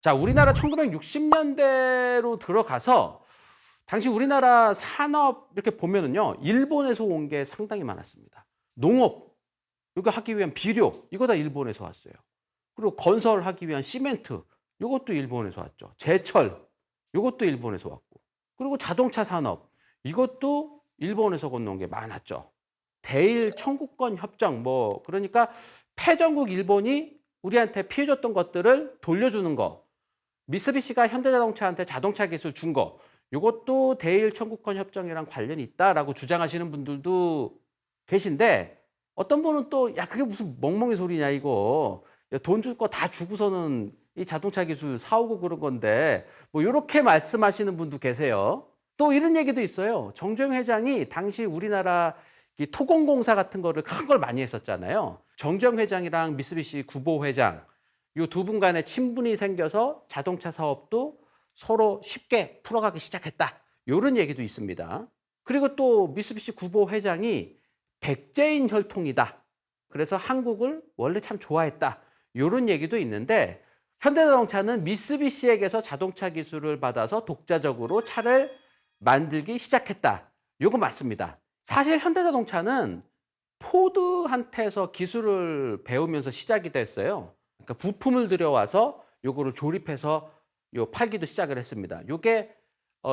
자, 우리나라 1960년대로 들어가서 당시 우리나라 산업 이렇게 보면은요, 일본에서 온 게 상당히 많았습니다. 농업, 이거 하기 위한 비료, 이거 다 일본에서 왔어요. 그리고 건설하기 위한 시멘트, 이것도 일본에서 왔죠. 제철, 이것도 일본에서 왔고. 그리고 자동차 산업, 이것도 일본에서 건너온 게 많았죠. 대일 청구권 협정, 뭐, 그러니까 패전국 일본이 우리한테 피해줬던 것들을 돌려주는 거, 미쓰비시가 현대자동차한테 자동차 기술 준 거, 이것도 대일 청구권 협정이랑 관련이 있다라고 주장하시는 분들도 계신데, 어떤 분은 또, 야, 그게 무슨 멍멍이 소리냐, 이거. 돈 줄 거 다 주고서는 이 자동차 기술 사오고 그런 건데, 뭐, 이렇게 말씀하시는 분도 계세요. 또 이런 얘기도 있어요. 정주영 회장이 당시 우리나라 이 토공공사 같은 거를 큰 걸 많이 했었잖아요. 정주영 회장이랑 미쓰비시 구보 회장, 이 두 분 간에 친분이 생겨서 자동차 사업도 서로 쉽게 풀어가기 시작했다. 이런 얘기도 있습니다. 그리고 또 미쓰비시 구보 회장이 백제인 혈통이다. 그래서 한국을 원래 참 좋아했다. 이런 얘기도 있는데, 현대자동차는 미쓰비시에게서 자동차 기술을 받아서 독자적으로 차를 만들기 시작했다. 이거 맞습니다. 사실 현대자동차는 포드한테서 기술을 배우면서 시작이 됐어요. 그러니까 부품을 들여와서 요거를 조립해서 팔기도 시작을 했습니다. 요게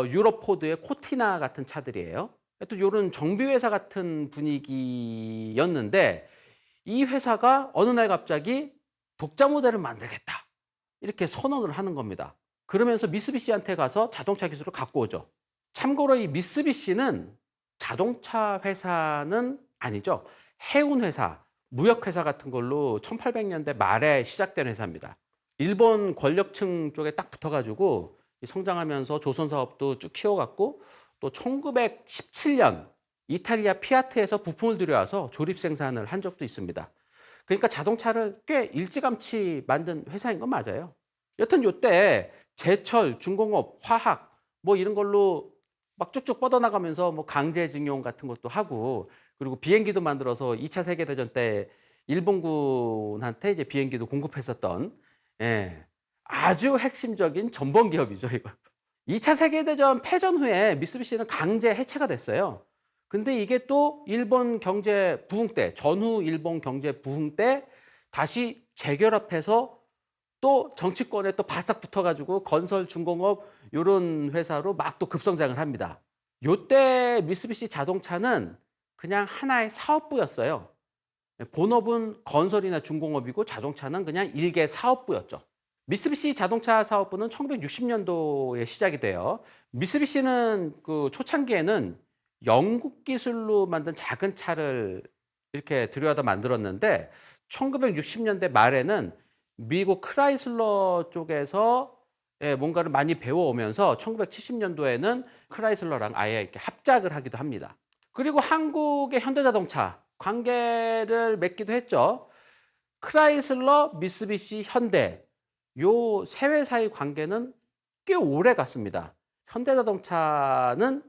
유럽 포드의 코티나 같은 차들이에요. 또 이런 정비회사 같은 분위기였는데, 이 회사가 어느 날 갑자기 독자 모델을 만들겠다, 이렇게 선언을 하는 겁니다. 그러면서 미쓰비시한테 가서 자동차 기술을 갖고 오죠. 참고로 이 미쓰비시는 자동차 회사는 아니죠. 해운 회사, 무역 회사 같은 걸로 1800년대 말에 시작된 회사입니다. 일본 권력층 쪽에 딱 붙어가지고 성장하면서 조선 사업도 쭉 키워갔고, 또 1917년 이탈리아 피아트에서 부품을 들여와서 조립 생산을 한 적도 있습니다. 그러니까 자동차를 꽤 일찌감치 만든 회사인 건 맞아요. 여튼 요때 제철, 중공업, 화학 뭐 이런 걸로 막 쭉쭉 뻗어나가면서 뭐 강제징용 같은 것도 하고, 그리고 비행기도 만들어서 2차 세계대전 때 일본군한테 이제 비행기도 공급했었던, 예, 아주 핵심적인 전범 기업이죠, 이거. 2차 세계대전 패전 후에 미쓰비시는 강제 해체가 됐어요. 근데 이게 또 일본 경제 부흥 때, 전후 일본 경제 부흥 때 다시 재결합해서 또 정치권에 또 바싹 붙어가지고 건설, 중공업 이런 회사로 막 또 급성장을 합니다. 요때 미쓰비시 자동차는 그냥 하나의 사업부였어요. 본업은 건설이나 중공업이고 자동차는 그냥 일개 사업부였죠. 미쓰비시 자동차 사업부는 1960년도에 시작이 돼요. 미쓰비시는 그 초창기에는 영국 기술로 만든 작은 차를 이렇게 들여다 만들었는데, 1960년대 말에는 미국 크라이슬러 쪽에서 뭔가를 많이 배워오면서 1970년도에는 크라이슬러랑 아예 이렇게 합작을 하기도 합니다. 그리고 한국의 현대자동차 관계를 맺기도 했죠. 크라이슬러, 미쓰비시, 현대 요 세 회사의 관계는 꽤 오래 갔습니다. 현대자동차는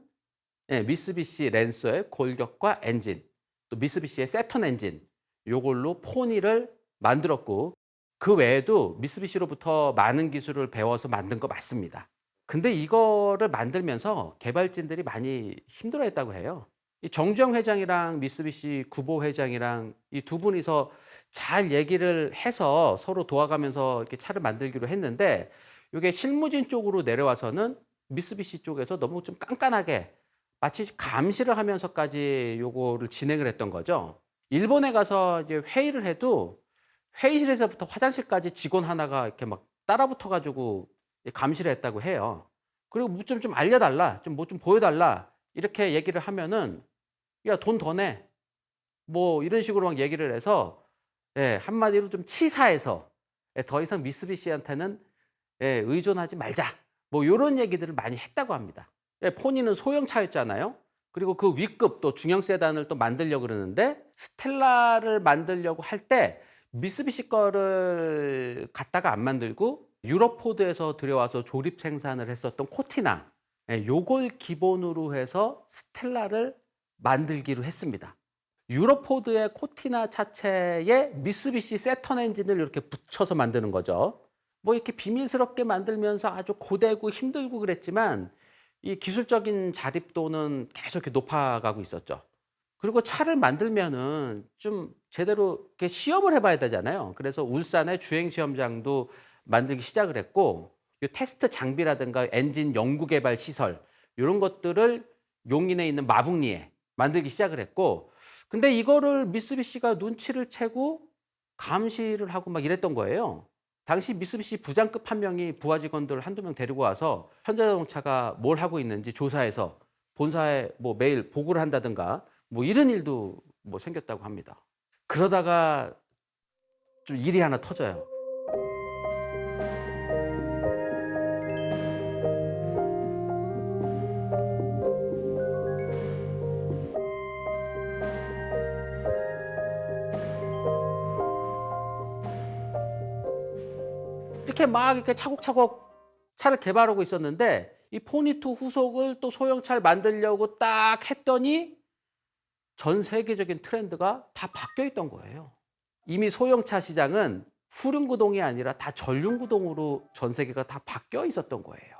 미쓰비시 랜서의 골격과 엔진, 또 미쓰비시의 세턴 엔진, 요걸로 포니를 만들었고, 그 외에도 미쓰비시로부터 많은 기술을 배워서 만든 거 맞습니다. 근데 이거를 만들면서 개발진들이 많이 힘들어했다고 해요. 이 정주영 회장이랑 미쓰비시 구보 회장이랑 이 두 분이서 잘 얘기를 해서 서로 도와가면서 이렇게 차를 만들기로 했는데, 이게 실무진 쪽으로 내려와서는 미쓰비시 쪽에서 너무 좀 깐깐하게 마치 감시를 하면서까지 요거를 진행을 했던 거죠. 일본에 가서 이제 회의를 해도 회의실에서부터 화장실까지 직원 하나가 이렇게 막 따라붙어 가지고 감시를 했다고 해요. 그리고 뭐 좀 알려달라, 좀 뭐 좀 보여달라, 이렇게 얘기를 하면은 야, 돈 더 내, 뭐 이런 식으로 막 얘기를 해서, 한마디로 좀 치사해서 더 이상 미쓰비시한테는 의존하지 말자, 뭐 이런 얘기들을 많이 했다고 합니다. 포니는 소형차였잖아요. 그리고 그 위급 또 중형 세단을 또 만들려고 그러는데, 스텔라를 만들려고 할 때 미쓰비시 거를 갖다가 안 만들고 유럽 포드에서 들여와서 조립 생산을 했었던 코티나, 요걸 기본으로 해서 스텔라를 만들기로 했습니다. 유럽 포드의 코티나 차체에 미쓰비시 세턴 엔진을 이렇게 붙여서 만드는 거죠. 뭐 이렇게 비밀스럽게 만들면서 아주 고되고 힘들고 그랬지만 이 기술적인 자립도는 계속 이렇게 높아가고 있었죠. 그리고 차를 만들면은 좀 제대로 이렇게 시험을 해봐야 되잖아요. 그래서 울산에 주행 시험장도 만들기 시작을 했고, 이 테스트 장비라든가 엔진 연구 개발 시설 이런 것들을 용인에 있는 마북리에 만들기 시작을 했고, 근데 이거를 미쓰비시가 눈치를 채고 감시를 하고 막 이랬던 거예요. 당시 미쓰비시 부장급 한 명이 부하 직원들 한두 명 데리고 와서 현대자동차가 뭘 하고 있는지 조사해서 본사에 뭐 매일 보고를 한다든가 뭐 이런 일도 뭐 생겼다고 합니다. 그러다가 좀 일이 하나 터져요. 이렇게 막 이렇게 차곡차곡 차를 개발하고 있었는데 이 포니2 후속을 또 소형차를 만들려고 딱 했더니 전 세계적인 트렌드가 다 바뀌어 있던 거예요. 이미 소형차 시장은 후륜구동이 아니라 다 전륜구동으로 전 세계가 다 바뀌어 있었던 거예요.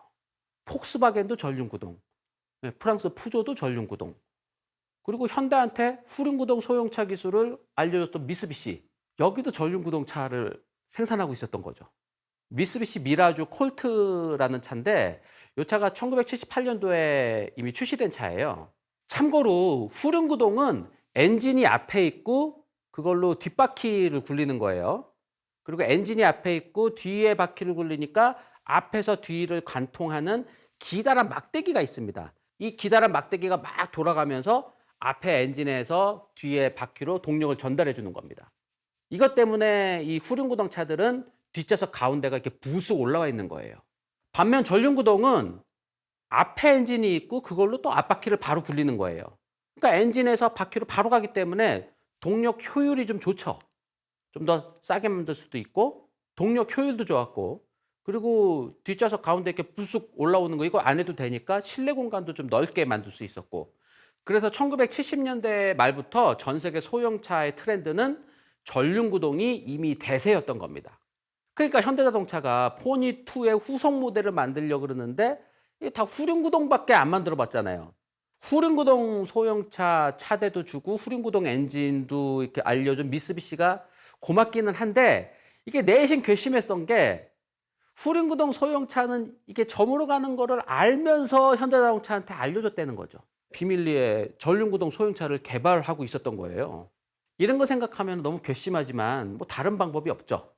폭스바겐도 전륜구동, 프랑스 푸조도 전륜구동, 그리고 현대한테 후륜구동 소형차 기술을 알려줬던 미쓰비시, 여기도 전륜구동차를 생산하고 있었던 거죠. 미쓰비시 미라주 콜트라는 차인데 이 차가 1978년도에 이미 출시된 차예요. 참고로 후륜구동은 엔진이 앞에 있고 그걸로 뒷바퀴를 굴리는 거예요. 그리고 엔진이 앞에 있고 뒤에 바퀴를 굴리니까 앞에서 뒤를 관통하는 기다란 막대기가 있습니다. 이 기다란 막대기가 막 돌아가면서 앞에 엔진에서 뒤에 바퀴로 동력을 전달해 주는 겁니다. 이것 때문에 이 후륜구동 차들은 뒷좌석 가운데가 이렇게 부수 올라와 있는 거예요. 반면 전륜구동은 앞에 엔진이 있고 그걸로 또 앞바퀴를 바로 굴리는 거예요. 그러니까 엔진에서 바퀴로 바로 가기 때문에 동력 효율이 좀 좋죠. 좀 더 싸게 만들 수도 있고 동력 효율도 좋았고, 그리고 뒷좌석 가운데 이렇게 부쑥 올라오는 거 이거 안 해도 되니까 실내 공간도 좀 넓게 만들 수 있었고, 그래서 1970년대 말부터 전 세계 소형차의 트렌드는 전륜구동이 이미 대세였던 겁니다. 그러니까 현대자동차가 포니2의 후속 모델을 만들려고 그러는데 이게 다 후륜구동밖에 안 만들어 봤잖아요. 후륜구동 소형차 차대도 주고 후륜구동 엔진도 이렇게 알려준 미쓰비시가 고맙기는 한데, 이게 내심 괘씸했던 게 후륜구동 소형차는 이게 저물어 가는 거를 알면서 현대자동차한테 알려줬다는 거죠. 비밀리에 전륜구동 소형차를 개발하고 있었던 거예요. 이런 거 생각하면 너무 괘씸하지만 뭐 다른 방법이 없죠.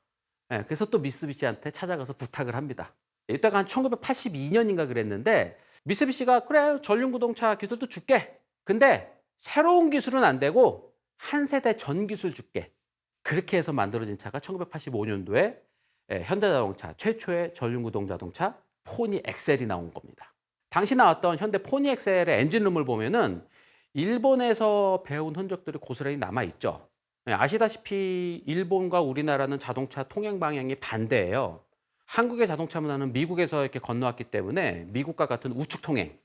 그래서 또 미쓰비시한테 찾아가서 부탁을 합니다. 이때가 한 1982년인가 그랬는데 미쓰비시가 그래 전륜구동차 기술도 줄게. 근데 새로운 기술은 안 되고 한 세대 전 기술 줄게. 그렇게 해서 만들어진 차가 1985년도에 현대자동차 최초의 전륜구동 자동차 포니 엑셀이 나온 겁니다. 당시 나왔던 현대 포니 엑셀의 엔진룸을 보면은 일본에서 배운 흔적들이 고스란히 남아있죠. 아시다시피 일본과 우리나라는 자동차 통행 방향이 반대예요. 한국의 자동차 문화는 미국에서 이렇게 건너왔기 때문에 미국과 같은 우측 통행.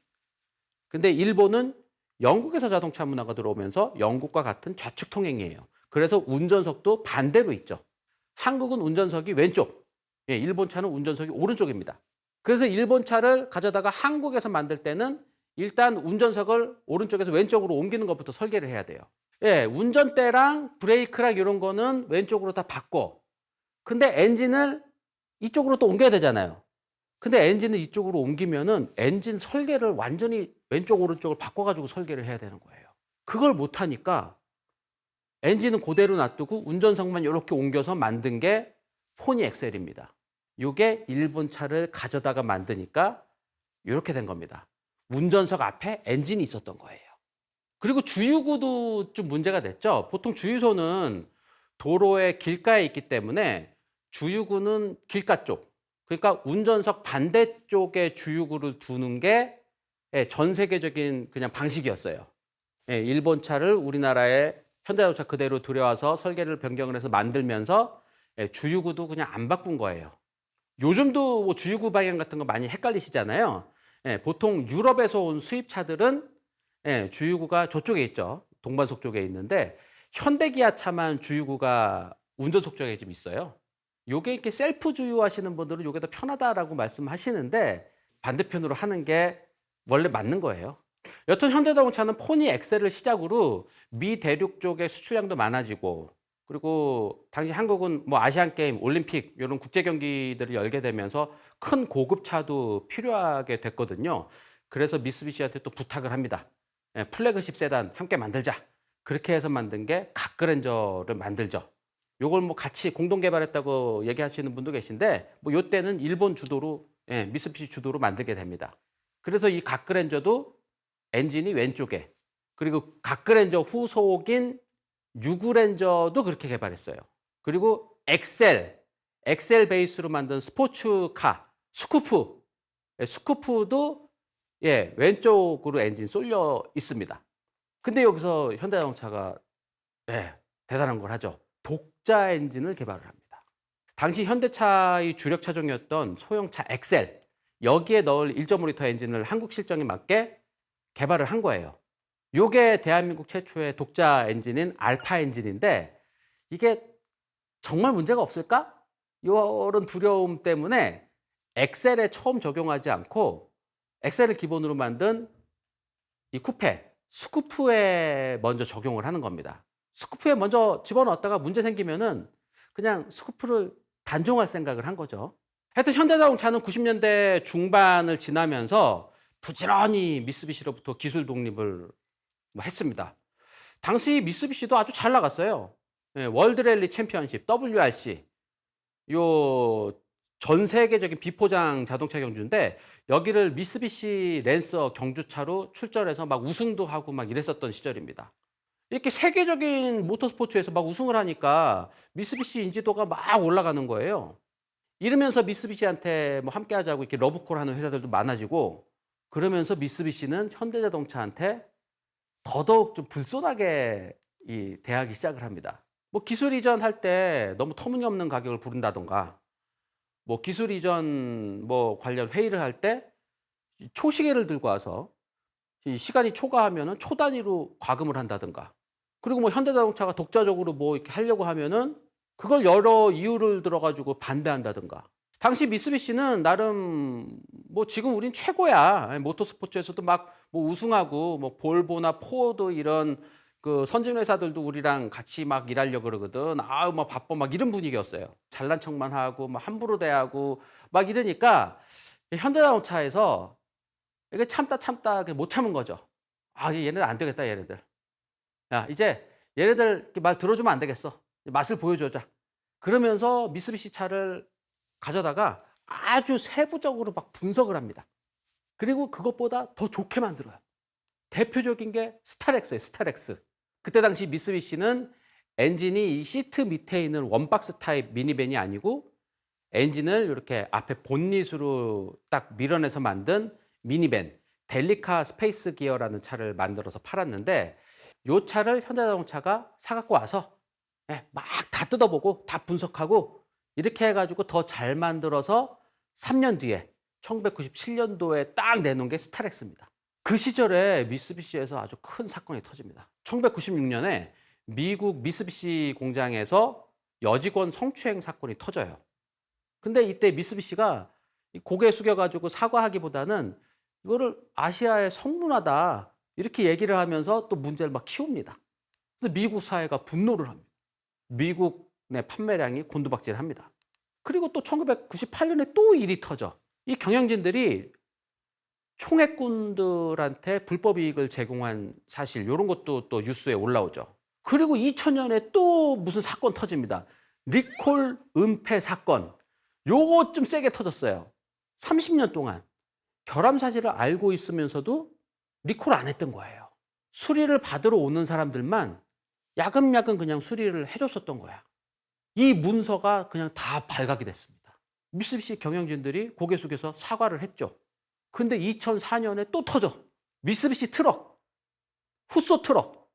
근데 일본은 영국에서 자동차 문화가 들어오면서 영국과 같은 좌측 통행이에요. 그래서 운전석도 반대로 있죠. 한국은 운전석이 왼쪽, 일본 차는 운전석이 오른쪽입니다. 그래서 일본 차를 가져다가 한국에서 만들 때는 일단 운전석을 오른쪽에서 왼쪽으로 옮기는 것부터 설계를 해야 돼요. 운전대랑 브레이크랑 이런 거는 왼쪽으로 다 바꿔. 근데 엔진을 이쪽으로 또 옮겨야 되잖아요. 근데 엔진을 이쪽으로 옮기면은 엔진 설계를 완전히 왼쪽 오른쪽을 바꿔가지고 설계를 해야 되는 거예요. 그걸 못하니까 엔진은 그대로 놔두고 운전석만 이렇게 옮겨서 만든 게 포니 엑셀입니다. 이게 일본 차를 가져다가 만드니까 이렇게 된 겁니다. 운전석 앞에 엔진이 있었던 거예요. 그리고 주유구도 좀 문제가 됐죠. 보통 주유소는 도로의 길가에 있기 때문에 주유구는 길가 쪽, 그러니까 운전석 반대쪽에 주유구를 두는 게 전 세계적인 그냥 방식이었어요. 일본 차를 우리나라에 현대자동차 그대로 들여와서 설계를 변경을 해서 만들면서 주유구도 그냥 안 바꾼 거예요. 요즘도 뭐 주유구 방향 같은 거 많이 헷갈리시잖아요. 보통 유럽에서 온 수입차들은 주유구가 저쪽에 있죠. 동반석 쪽에 있는데 현대기아차만 주유구가 운전석 쪽에 좀 있어요. 요게 이렇게 셀프주유 하시는 분들은 요게 더 편하다라고 말씀하시는데 반대편으로 하는 게 원래 맞는 거예요. 여튼 현대자동차는 포니 엑셀을 시작으로 미 대륙 쪽의 수출량도 많아지고 그리고 당시 한국은 뭐 아시안 게임, 올림픽 이런 국제 경기들을 열게 되면서 큰 고급차도 필요하게 됐거든요. 그래서 미쓰비시한테 또 부탁을 합니다. 예, 플래그십 세단 함께 만들자. 그렇게 해서 만든 게 갓그랜저를 만들죠. 요걸 뭐 같이 공동 개발했다고 얘기하시는 분도 계신데 뭐 요때는 일본 주도로 미쓰비시 주도로 만들게 됩니다. 그래서 이 갓그랜저도 엔진이 왼쪽에 그리고 갓그랜저 후속인 유그랜저도 그렇게 개발했어요. 그리고 엑셀 베이스로 만든 스포츠카 스쿠프 스쿠프도 왼쪽으로 엔진 쏠려 있습니다. 근데 여기서 현대자동차가 대단한 걸 하죠. 독자 엔진을 개발을 합니다. 당시 현대차의 주력 차종이었던 소형차 엑셀 여기에 넣을 1.5L 엔진을 한국 실정에 맞게 개발을 한 거예요. 요게 대한민국 최초의 독자 엔진인 알파 엔진인데 이게 정말 문제가 없을까? 이런 두려움 때문에 엑셀에 처음 적용하지 않고 엑셀을 기본으로 만든 이 쿠페 스쿠프에 먼저 적용을 하는 겁니다. 스쿠프에 먼저 집어넣었다가 문제 생기면은 그냥 스쿠프를 단종할 생각을 한 거죠. 하여튼 현대자동차는 90년대 중반을 지나면서 부지런히 미쓰비시로부터 기술 독립을 했습니다. 당시 미쓰비시도 아주 잘 나갔어요. 월드랠리 챔피언십, WRC, 요 전 세계적인 비포장 자동차 경주인데 여기를 미쓰비시 랜서 경주차로 출전해서 막 우승도 하고 막 이랬었던 시절입니다. 이렇게 세계적인 모터스포츠에서 막 우승을 하니까 미쓰비시 인지도가 막 올라가는 거예요. 이러면서 미쓰비시한테 뭐 함께 하자고 이렇게 러브콜 하는 회사들도 많아지고 그러면서 미쓰비시는 현대자동차한테 더더욱 좀 불손하게 대하기 시작을 합니다. 뭐 기술 이전할 때 너무 터무니없는 가격을 부른다던가 뭐 기술 이전 뭐 관련 회의를 할 때 초시계를 들고 와서 시간이 초과하면은 초 단위로 과금을 한다든가 그리고 뭐 현대자동차가 독자적으로 뭐 이렇게 하려고 하면은 그걸 여러 이유를 들어가지고 반대한다든가 당시 미쓰비시는 나름 뭐 지금 우린 최고야 모터스포츠에서도 막 뭐 우승하고 뭐 볼보나 포드 이런 그 선진 회사들도 우리랑 같이 막 일하려고 그러거든. 아우 막 바빠 막 이런 분위기였어요. 잘난 척만 하고 막 함부로 대하고 막 이러니까 현대자동차에서 이게 참다 못 참은 거죠. 아 얘네들 안 되겠다 얘네들. 야 이제 얘네들 말 들어주면 안 되겠어. 맛을 보여주자. 그러면서 미쓰비시 차를 가져다가 아주 세부적으로 막 분석을 합니다. 그리고 그것보다 더 좋게 만들어요. 대표적인 게 스타렉스예요. 스타렉스. 그때 당시 미쓰비시는 엔진이 이 시트 밑에 있는 원박스 타입 미니밴이 아니고 엔진을 이렇게 앞에 본닛으로 딱 밀어내서 만든 미니밴 델리카 스페이스 기어라는 차를 만들어서 팔았는데 이 차를 현대자동차가 사갖고 와서 막 다 뜯어보고 다 분석하고 이렇게 해가지고 더 잘 만들어서 3년 뒤에 1997년도에 딱 내놓은 게 스타렉스입니다. 그 시절에 미쓰비시에서 아주 큰 사건이 터집니다. 1996년에 미국 미쓰비시 공장에서 여직원 성추행 사건이 터져요. 근데 이때 미쓰비시가 고개 숙여가지고 사과하기보다는 이거를 아시아의 성문화다 이렇게 얘기를 하면서 또 문제를 막 키웁니다. 그래서 미국 사회가 분노를 합니다. 미국 내 판매량이 곤두박질합니다. 그리고 또 1998년에 또 일이 터져. 이 경영진들이 총액군들한테 불법 이익을 제공한 사실 이런 것도 또 뉴스에 올라오죠. 그리고 2000년에 또 무슨 사건 터집니다. 리콜 은폐 사건. 요거 좀 세게 터졌어요. 30년 동안 결함 사실을 알고 있으면서도 리콜 안 했던 거예요. 수리를 받으러 오는 사람들만 야금야금 그냥 수리를 해줬었던 거야. 이 문서가 그냥 다 발각이 됐습니다. 미쓰비시 경영진들이 고개 숙여서 사과를 했죠. 근데 2004년에 또 터져. 미쓰비시 트럭, 후소 트럭.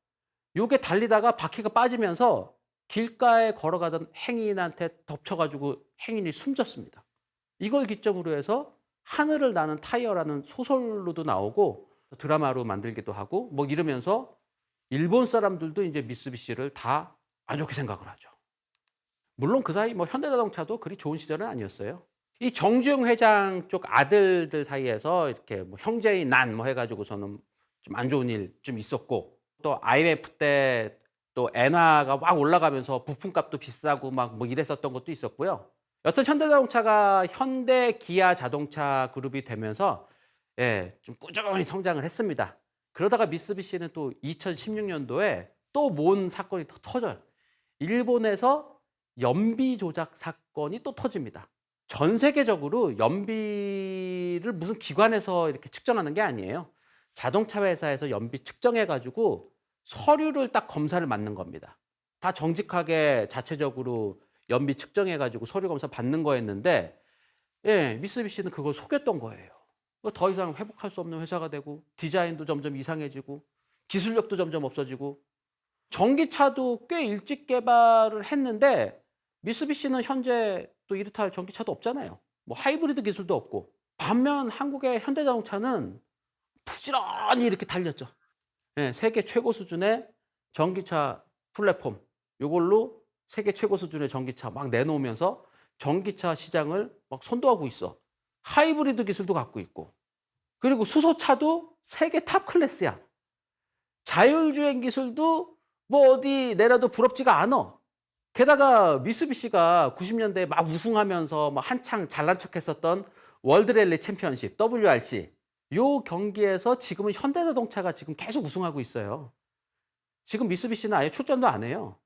요게 달리다가 바퀴가 빠지면서 길가에 걸어가던 행인한테 덮쳐가지고 행인이 숨졌습니다. 이걸 기점으로 해서 하늘을 나는 타이어라는 소설로도 나오고 드라마로 만들기도 하고 뭐 이러면서 일본 사람들도 이제 미쓰비시를 다 안 좋게 생각을 하죠. 물론 그 사이 뭐 현대자동차도 그리 좋은 시절은 아니었어요. 이 정주영 회장 쪽 아들들 사이에서 이렇게 뭐 형제의 난 뭐 해가지고서는 좀 안 좋은 일 좀 있었고, 또 IMF 때 또 엔화가 막 올라가면서 부품값도 비싸고 막 뭐 이랬었던 것도 있었고요. 여튼 현대자동차가 현대 기아 자동차 그룹이 되면서 예, 좀 꾸준히 성장을 했습니다. 그러다가 미쓰비시는 또 2016년도에 또 뭔 사건이 터져요. 일본에서 연비 조작 사건이 또 터집니다. 전 세계적으로 연비를 무슨 기관에서 이렇게 측정하는 게 아니에요. 자동차 회사에서 연비 측정해가지고 서류를 딱 검사를 받는 겁니다. 다 정직하게 자체적으로 연비 측정해가지고 서류 검사 받는 거였는데, 예, 미쓰비시는 그걸 속였던 거예요. 더 이상 회복할 수 없는 회사가 되고, 디자인도 점점 이상해지고, 기술력도 점점 없어지고, 전기차도 꽤 일찍 개발을 했는데, 미쓰비시는 현재 또 이렇다 할 전기차도 없잖아요. 뭐 하이브리드 기술도 없고. 반면 한국의 현대자동차는 부지런히 이렇게 달렸죠. 예, 세계 최고 수준의 전기차 플랫폼, 이걸로 세계 최고 수준의 전기차 막 내놓으면서 전기차 시장을 막 선도하고 있어. 하이브리드 기술도 갖고 있고. 그리고 수소차도 세계 탑 클래스야. 자율주행 기술도 뭐 어디 내려도 부럽지가 않아. 게다가 미쓰비시가 90년대에 막 우승하면서 막 한창 잘난 척했었던 월드랠리 챔피언십, WRC. 요 경기에서 지금은 현대자동차가 지금 계속 우승하고 있어요. 지금 미쓰비시는 아예 출전도 안 해요.